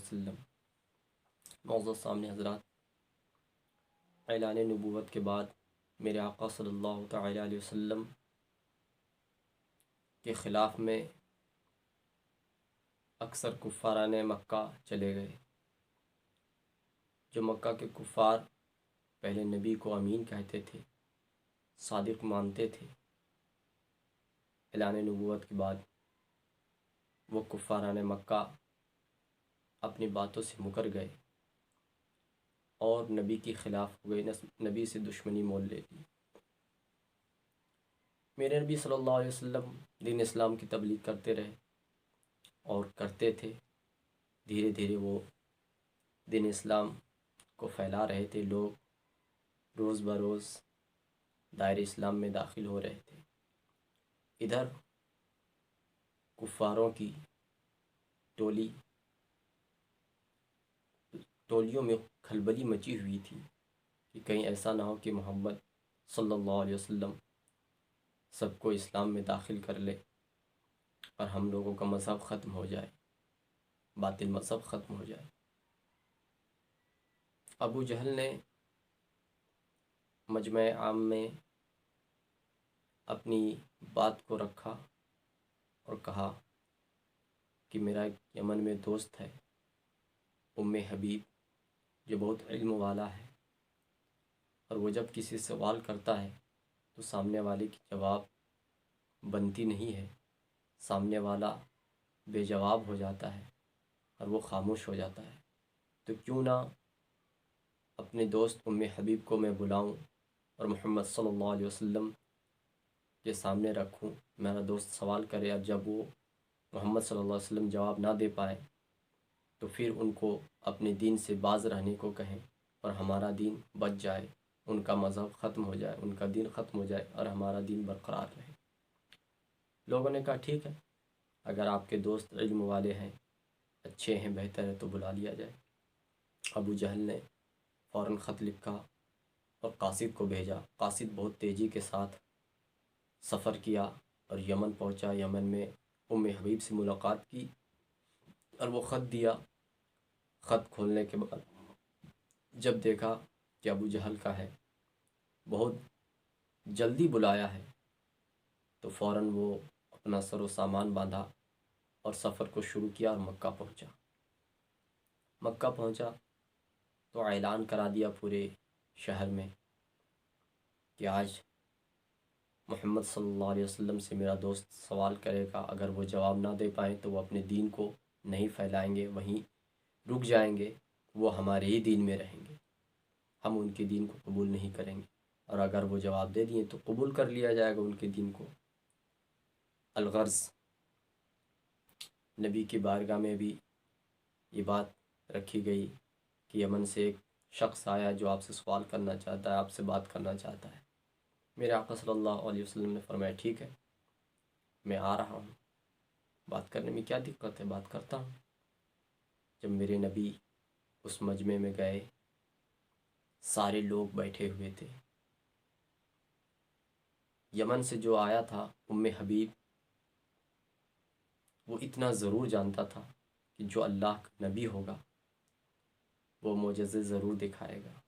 وسلم۔ معزز سامنے حضرات، اعلان نبوت کے بعد میرے آقا صلی اللہ تعالیٰ علیہ وسلم کے خلاف میں اکثر کفاران مکہ چلے گئے۔ جو مکہ کے کفار پہلے نبی کو امین کہتے تھے، صادق مانتے تھے، اعلان نبوت کے بعد وہ کفاران مکہ اپنی باتوں سے مکر گئے اور نبی کے خلاف ہو گئے، نبی سے دشمنی مول لے لی۔ میرے نبی صلی اللہ علیہ وسلم دین اسلام کی تبلیغ کرتے رہے اور کرتے تھے، دھیرے دھیرے وہ دین اسلام کو پھیلا رہے تھے، لوگ روز بروز دائرہ اسلام میں داخل ہو رہے تھے۔ ادھر کفاروں کی ٹولیوں میں کھلبلی مچی ہوئی تھی کہ کہیں ایسا نہ ہو کہ محمد صلی اللہ علیہ وسلم سب کو اسلام میں داخل کر لے اور ہم لوگوں کا مذہب ختم ہو جائے، باطل مذہب ختم ہو جائے۔ ابو جہل نے مجمع عام میں اپنی بات کو رکھا اور کہا کہ میرا ایک یمن میں دوست ہے، ام حبیب، جو بہت علم والا ہے، اور وہ جب کسی سوال کرتا ہے تو سامنے والے کی جواب بنتی نہیں ہے، سامنے والا بے جواب ہو جاتا ہے اور وہ خاموش ہو جاتا ہے، تو کیوں نہ اپنے دوست ام حبیب کو میں بلاؤں اور محمد صلی اللہ علیہ وسلم کے سامنے رکھوں، میرا دوست سوال کرے، اور جب وہ محمد صلی اللہ علیہ وسلم جواب نہ دے پائے تو پھر ان کو اپنے دین سے باز رہنے کو کہیں اور ہمارا دین بچ جائے، ان کا مذہب ختم ہو جائے، ان کا دین ختم ہو جائے اور ہمارا دین برقرار رہے۔ لوگوں نے کہا ٹھیک ہے، اگر آپ کے دوست علم والے ہیں، اچھے ہیں، بہتر ہے تو بلا لیا جائے۔ ابو جہل نے فوراً خط لکھا اور قاصد کو بھیجا۔ قاصد بہت تیزی کے ساتھ سفر کیا اور یمن پہنچا، یمن میں ام حبیب سے ملاقات کی اور وہ خط دیا۔ خط کھولنے کے بعد جب دیکھا کہ ابو جہل کا ہے، بہت جلدی بلایا ہے، تو فوراً وہ اپنا سر و سامان باندھا اور سفر کو شروع کیا اور مکہ پہنچا۔ مکہ پہنچا تو اعلان کرا دیا پورے شہر میں کہ آج محمد صلی اللہ علیہ وسلم سے میرا دوست سوال کرے گا، اگر وہ جواب نہ دے پائیں تو وہ اپنے دین کو نہیں پھیلائیں گے، وہیں رک جائیں گے، وہ ہمارے ہی دین میں رہیں گے، ہم ان کے دین کو قبول نہیں کریں گے، اور اگر وہ جواب دے دیے تو قبول کر لیا جائے گا ان کے دین کو۔ الغرض نبی کی بارگاہ میں بھی یہ بات رکھی گئی کہ یمن سے ایک شخص آیا جو آپ سے سوال کرنا چاہتا ہے، آپ سے بات کرنا چاہتا ہے۔ میرے آقا صلی اللہ علیہ وسلم نے فرمایا ٹھیک ہے، میں آ رہا ہوں، بات کرنے میں کیا دقت ہے، بات کرتا ہوں۔ جب میرے نبی اس مجمع میں گئے، سارے لوگ بیٹھے ہوئے تھے۔ یمن سے جو آیا تھا ام حبیب، وہ اتنا ضرور جانتا تھا کہ جو اللہ کا نبی ہوگا وہ معجزے ضرور دکھائے گا،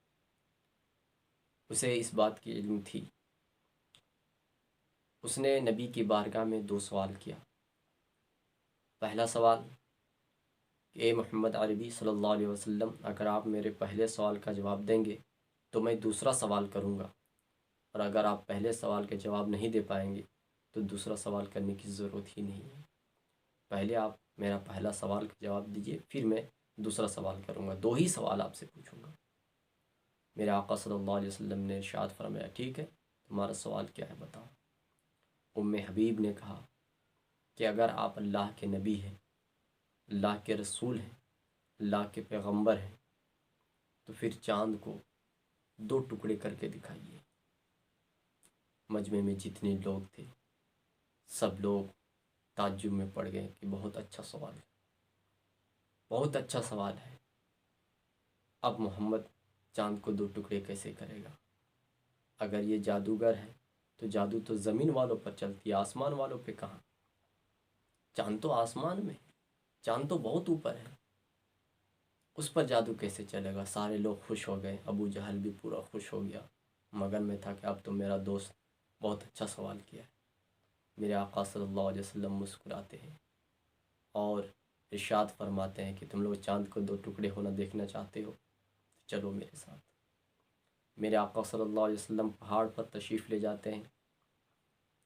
اسے اس بات کی علم تھی۔ اس نے نبی کی بارگاہ میں 2 سوال کیا۔ پہلا سوال کہ اے محمد عربی صلی اللہ علیہ وسلم، اگر آپ میرے پہلے سوال کا جواب دیں گے تو میں دوسرا سوال کروں گا، اور اگر آپ پہلے سوال کے جواب نہیں دے پائیں گے تو دوسرا سوال کرنے کی ضرورت ہی نہیں ہے، پہلے آپ میرا پہلا سوال کا جواب دیجئے، پھر میں دوسرا سوال کروں گا، 2 ہی سوال آپ سے پوچھوں گا۔ میرے آقا صلی اللہ علیہ وسلم نے ارشاد فرمایا ٹھیک ہے، تمہارا سوال کیا ہے بتاؤ۔ ام حبیب نے کہا کہ اگر آپ اللہ کے نبی ہیں، اللہ کے رسول ہیں، اللہ کے پیغمبر ہیں، تو پھر چاند کو 2 ٹکڑے کر کے دکھائیے۔ مجمع میں جتنے لوگ تھے سب لوگ تعجب میں پڑ گئے کہ بہت اچھا سوال ہے، بہت اچھا سوال ہے، اب محمد چاند کو 2 ٹکڑے کیسے کرے گا؟ اگر یہ جادوگر ہے تو جادو تو زمین والوں پر چلتی ہے، آسمان والوں پہ کہاں؟ چاند تو آسمان میں ہے، چاند تو بہت اوپر ہے، اس پر جادو کیسے چلے گا؟ سارے لوگ خوش ہو گئے، ابو جہل بھی پورا خوش ہو گیا، مگن میں تھا کہ اب تو میرا دوست بہت اچھا سوال کیا ہے۔ میرے آقا صلی اللہ علیہ وسلم مسکراتے ہیں اور ارشاد فرماتے ہیں کہ تم لوگ چاند کو 2 ٹکڑے ہونا دیکھنا چاہتے ہو، چلو میرے ساتھ۔ میرے آقا صلی اللہ علیہ وسلم پہاڑ پر تشریف لے جاتے ہیں۔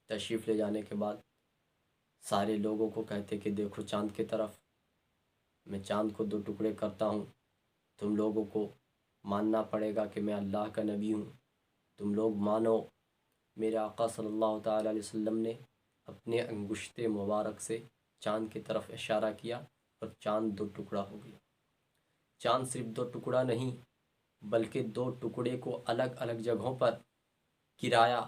تشریف لے جانے کے بعد سارے لوگوں کو کہتے کہ دیکھو چاند کی طرف، میں چاند کو 2 ٹکڑے کرتا ہوں، تم لوگوں کو ماننا پڑے گا کہ میں اللہ کا نبی ہوں، تم لوگ مانو۔ میرے آقا صلی اللہ تعالیٰ علیہ وسلم نے اپنے انگشت مبارک سے چاند کی طرف اشارہ کیا اور چاند 2 ٹکڑا ہو گیا۔ چاند صرف 2 ٹکڑا نہیں بلکہ 2 ٹکڑے کو الگ الگ جگہوں پر گرایا۔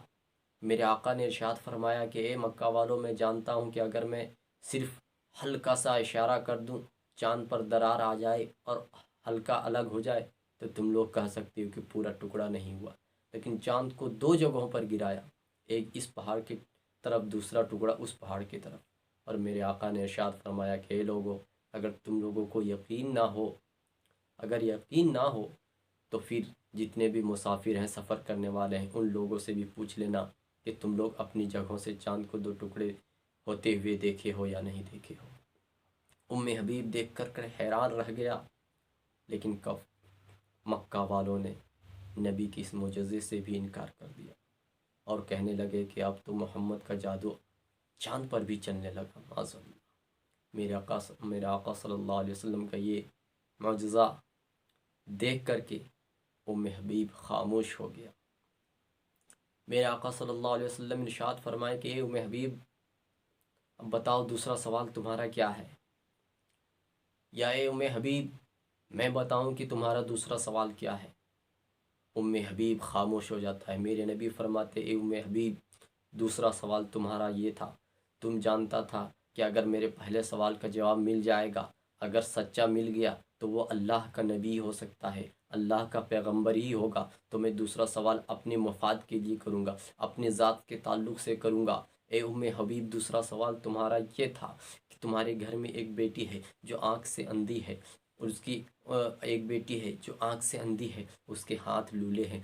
میرے آقا نے ارشاد فرمایا کہ اے مکہ والوں، میں جانتا ہوں کہ اگر میں صرف ہلکا سا اشارہ کر دوں، چاند پر درار آ جائے اور ہلکا الگ ہو جائے تو تم لوگ کہہ سکتے ہو کہ پورا ٹکڑا نہیں ہوا، لیکن چاند کو 2 جگہوں پر گرایا، ایک اس پہاڑ کی طرف، دوسرا ٹکڑا اس پہاڑ کی طرف۔ اور میرے آقا نے ارشاد فرمایا کہ اے لوگوں، اگر تم لوگوں کو یقین نہ ہو، اگر یقین نہ ہو تو پھر جتنے بھی مسافر ہیں، سفر کرنے والے ہیں، ان لوگوں سے بھی پوچھ لینا کہ تم لوگ اپنی جگہوں سے چاند کو 2 ٹکڑے ہوتے ہوئے دیکھے ہو یا نہیں دیکھے ہو۔ حبیب دیکھ کر حیران رہ گیا، لیکن کب مکہ والوں نے نبی کی اس معجزے سے بھی انکار کر دیا اور کہنے لگے کہ اب تو محمد کا جادو چاند پر بھی چلنے لگا، معاذ اللہ۔ میرے آقا صلی اللہ علیہ وسلم کا یہ معجزہ دیکھ کر کے حبیب خاموش ہو گیا۔ میرے آقا صلی اللہ علیہ وسلم نے ارشاد فرمائے کہ اے حبیب، اب بتاؤ دوسرا سوال تمہارا کیا ہے؟ یا اے حبیب، میں بتاؤں کہ تمہارا دوسرا سوال کیا ہے؟ حبیب خاموش ہو جاتا ہے۔ میرے نبی فرماتے اے حبیب، دوسرا سوال تمہارا یہ تھا، تم جانتا تھا کہ اگر میرے پہلے سوال کا جواب مل جائے گا، اگر سچا مل گیا تو وہ اللہ کا نبی ہو سکتا ہے، اللہ کا پیغمبر ہی ہوگا، تو میں دوسرا سوال اپنے مفاد کے لیے کروں گا، اپنے ذات کے تعلق سے کروں گا۔ اے حبیب، دوسرا سوال تمہارا یہ تھا کہ تمہارے گھر میں ایک بیٹی ہے جو آنکھ سے اندھی ہے، اور اس کی ایک بیٹی ہے جو آنکھ سے اندھی ہے، اس کے ہاتھ لولے ہیں،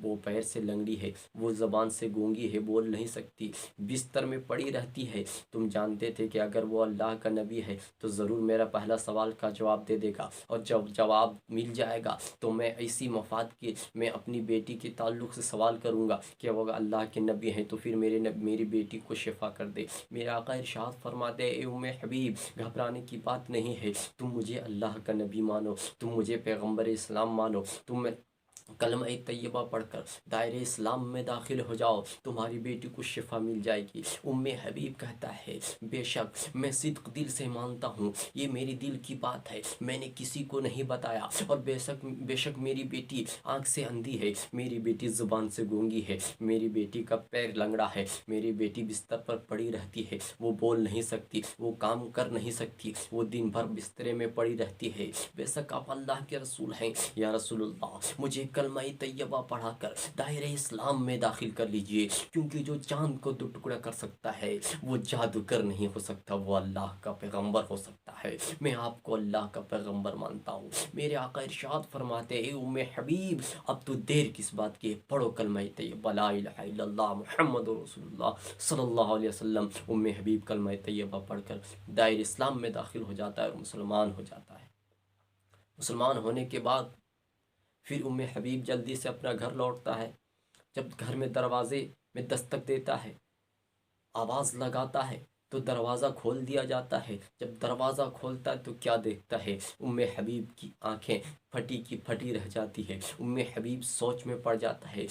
وہ پیر سے لنگڑی ہے، وہ زبان سے گونگی ہے، بول نہیں سکتی، بستر میں پڑی رہتی ہے۔ تم جانتے تھے کہ اگر وہ اللہ کا نبی ہے تو ضرور میرا پہلا سوال کا جواب دے دے گا، اور جب جواب مل جائے گا تو میں اسی مفاد کے میں اپنی بیٹی کے تعلق سے سوال کروں گا کہ وہ اللہ کے نبی ہیں تو پھر میری بیٹی کو شفا کر دے۔ میرا آقا ارشاد فرماتے اے حبیب، گھبرانے کی بات نہیں ہے، تم مجھے اللہ کا نبی مانو، تم مجھے پیغمبر اسلام مانو، تم کلمہ طیبہ پڑھ کر دائرہ اسلام میں داخل ہو جاؤ، تمہاری بیٹی کو شفا مل جائے گی۔ حبیب کہتا ہے بے شک میں صدق دل سے مانتا ہوں، یہ میری دل کی بات ہے، میں نے کسی کو نہیں بتایا، اور بے شک میری بیٹی آنکھ سے اندھی ہے، میری بیٹی زبان سے گونگی ہے، میری بیٹی کا پیر لنگڑا ہے، میری بیٹی بستر پر پڑی رہتی ہے، وہ بول نہیں سکتی، وہ کام کر نہیں سکتی، وہ دن بھر بسترے میں پڑی رہتی ہے۔ بے شک آپ اللہ کے رسول ہیں، یا رسول اللہ مجھے کلمہ طیبہ پڑھا کر دائرہ اسلام میں داخل کر لیجئے، کیونکہ جو چاند کو 2 ٹکڑا کر سکتا ہے وہ جادوگر نہیں ہو سکتا، وہ اللہ کا پیغمبر ہو سکتا ہے۔ میں آپ کو اللہ کا پیغمبر مانتا ہوں۔ میرے آقا ارشاد فرماتے اے حبیب، اب تو دیر کس بات کی، پڑھو کلمہ طیبہ لا الہ الا اللہ محمد رسول اللہ صلی اللہ علیہ وسلم۔ حبیب کلمہ طیبہ پڑھ کر دائرہ اسلام میں داخل ہو جاتا ہے اور مسلمان ہو جاتا ہے۔ مسلمان ہونے کے بعد پھر حبیب جلدی سے اپنا گھر لوٹتا ہے۔ جب گھر میں دروازے میں دستک دیتا ہے، آواز لگاتا ہے تو دروازہ کھول دیا جاتا ہے۔ جب دروازہ کھولتا ہے تو کیا دیکھتا ہے؟ حبیب کی آنکھیں پھٹی کی پھٹی رہ جاتی ہے۔ حبیب سوچ میں پڑ جاتا ہے،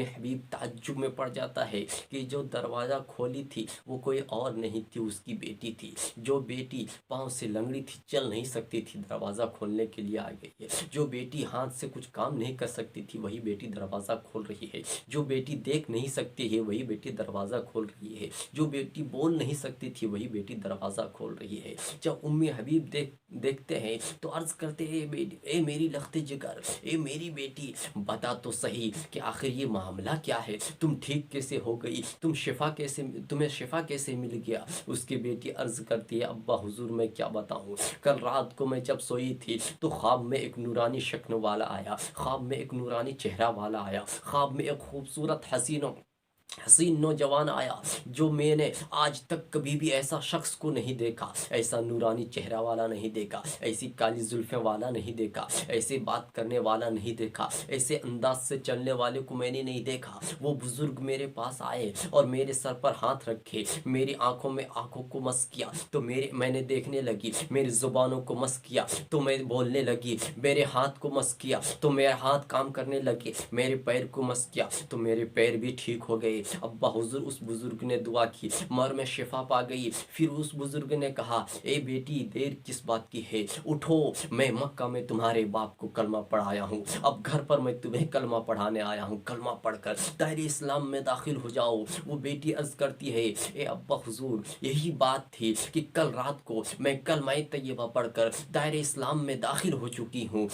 حبیب تعجب میں پڑ جاتا ہے کہ جو دروازہ کھولی تھی وہ کوئی اور نہیں تھی، اس کی بیٹی تھی۔ جو بیٹی پاؤں سے لنگڑی تھی، چل نہیں سکتی تھی، دروازہ کھولنے کے لیے آ گئی ہے۔ جو بیٹی ہاتھ سے کچھ کام نہیں کر سکتی تھی، وہی بیٹی دروازہ کھول رہی ہے۔ جو بیٹی دیکھ نہیں سکتی ہے، وہی بیٹی دروازہ کھول رہی ہے۔ جو بیٹی بول نہیں سکتی تھی وہی بیٹی دروازہ کھول رہی ہے۔ جب حبیب دیکھتے ہیں تو عرض کرتے ہیں اے میری لخت جگر، اے میری بیٹی، بتا تو صحیح کہ آخر یہ معاملہ کیا ہے، تم ٹھیک کیسے ہو گئی، تمہیں شفا کیسے مل گیا؟ اس کی بیٹی عرض کرتی ہے ابا حضور میں کیا بتاؤں، کل رات کو میں جب سوئی تھی تو خواب میں ایک نورانی شکل والا آیا، خواب میں ایک نورانی چہرہ والا آیا، خواب میں ایک خوبصورت حسین نوجوان آیا جو میں نے آج تک کبھی بھی ایسا شخص کو نہیں دیکھا، ایسا نورانی چہرہ والا نہیں دیکھا، ایسی کالی زلفیں والا نہیں دیکھا، ایسے بات کرنے والا نہیں دیکھا، ایسے انداز سے چلنے والے کو میں نے نہیں دیکھا۔ وہ بزرگ میرے پاس آئے اور میرے سر پر ہاتھ رکھے، میری آنکھوں کو مس کیا تو میں نے دیکھنے لگی، میری زبانوں کو مس کیا تو میں بولنے لگی، میرے ہاتھ کو مس کیا تو میرے ہاتھ کام کرنے لگے، میرے پیر کو مس کیا تو میرے پیر بھی ٹھیک ہو گئے۔ ابا حضور اس بزرگ نے دعا کی مر میں شفا پا گئی۔ پھر اس بزرگ نے کہا اے بیٹی دیر کس بات کی ہے، اٹھو، میں مکہ میں تمہارے باپ کو کلمہ پڑھایا ہوں، اب گھر پر میں تمہیں کلمہ پڑھانے آیا ہوں، کلمہ پڑھ کر دائرے اسلام میں داخل ہو جاؤ۔ وہ بیٹی عرض کرتی ہے اے ابا حضور یہی بات تھی کہ کل رات کو میں کلمہ طیبہ پڑھ کر دائرے اسلام میں داخل ہو چکی ہوں،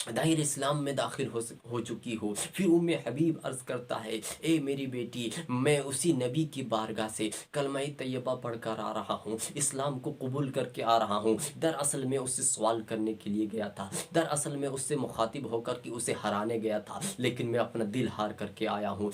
دائر اسلام میں داخل ہو چکی ہو۔ پھر حبیب عرض کرتا ہے اے میری بیٹی میں اسی نبی کی بارگاہ سے کلمہ طیبہ پڑھ کر آ رہا ہوں، اسلام کو قبول کر کے آ رہا ہوں۔ دراصل میں اس سے سوال کرنے کے لیے گیا تھا، دراصل میں اس سے مخاطب ہو کر کے اسے ہرانے گیا تھا، لیکن میں اپنا دل ہار کر کے آیا ہوں۔